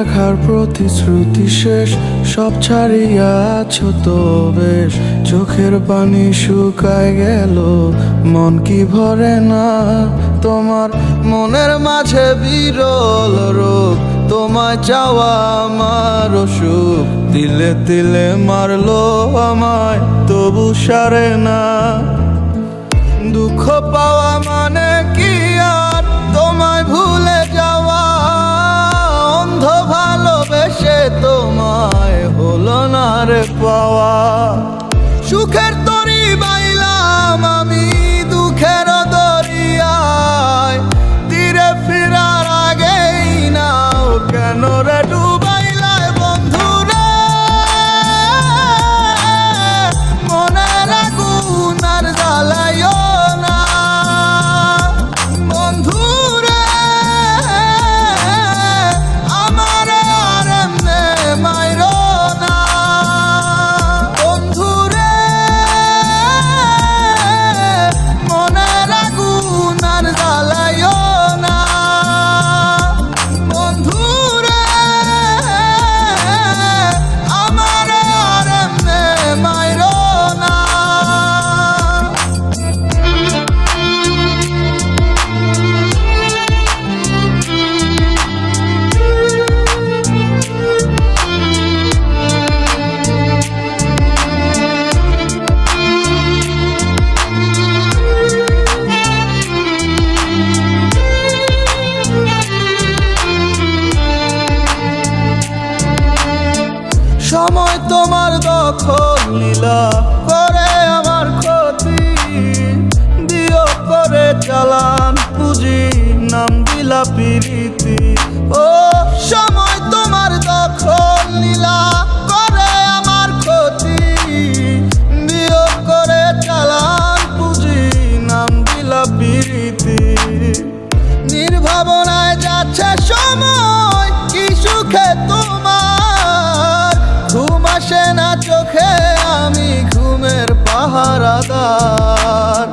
রাখার প্রতিশ্রুতি শেষ, সব ছাড়িয়াছ তো বেশ। চোখের পানি শুকায় গেল, মন কি ভরে না। তোমার মনের মাঝে বিরল রোগ, তোমায় চাওয়া আমার অসুখ। তিলে তিলে মারলো আমায়, তবু সারে না। দুঃখ পাওয়া মানে কি আর তোমায় ভুলে যাওয়া? অন্ধ ভালোবেসে তোমায় হলো না রে পাওয়া। সুখের তরি বাইলাম আমি দুঃখের দরিয়ায়, তীরে ফিরার আগেই নাও কেন রে ডুবাইলায় বন্ধু রে? মনের আগুন আর জ্বালাইও না বন্ধু রে, আমার আর এমনে মাইরো না বন্ধু রে। মনের আগুন আর জ্বালাইও না বন্ধু রে, আমার আর এমনে মাইরো না। সময় তোমার দখল নীলা করে আমার ক্ষতি, দিও করে চালান পুঁজি নাম দিলা প্রীতি। ও সময় তোমার দখল নীলা করে আমার ক্ষতি, দিও করে চালান পুঁজি নাম দিলা প্রীতি। নির্ভাবনায় যাচ্ছে সময়, কি সুখে তোমার ঘুম আসে না চোখে, আমি ঘুমের পাহারাদার।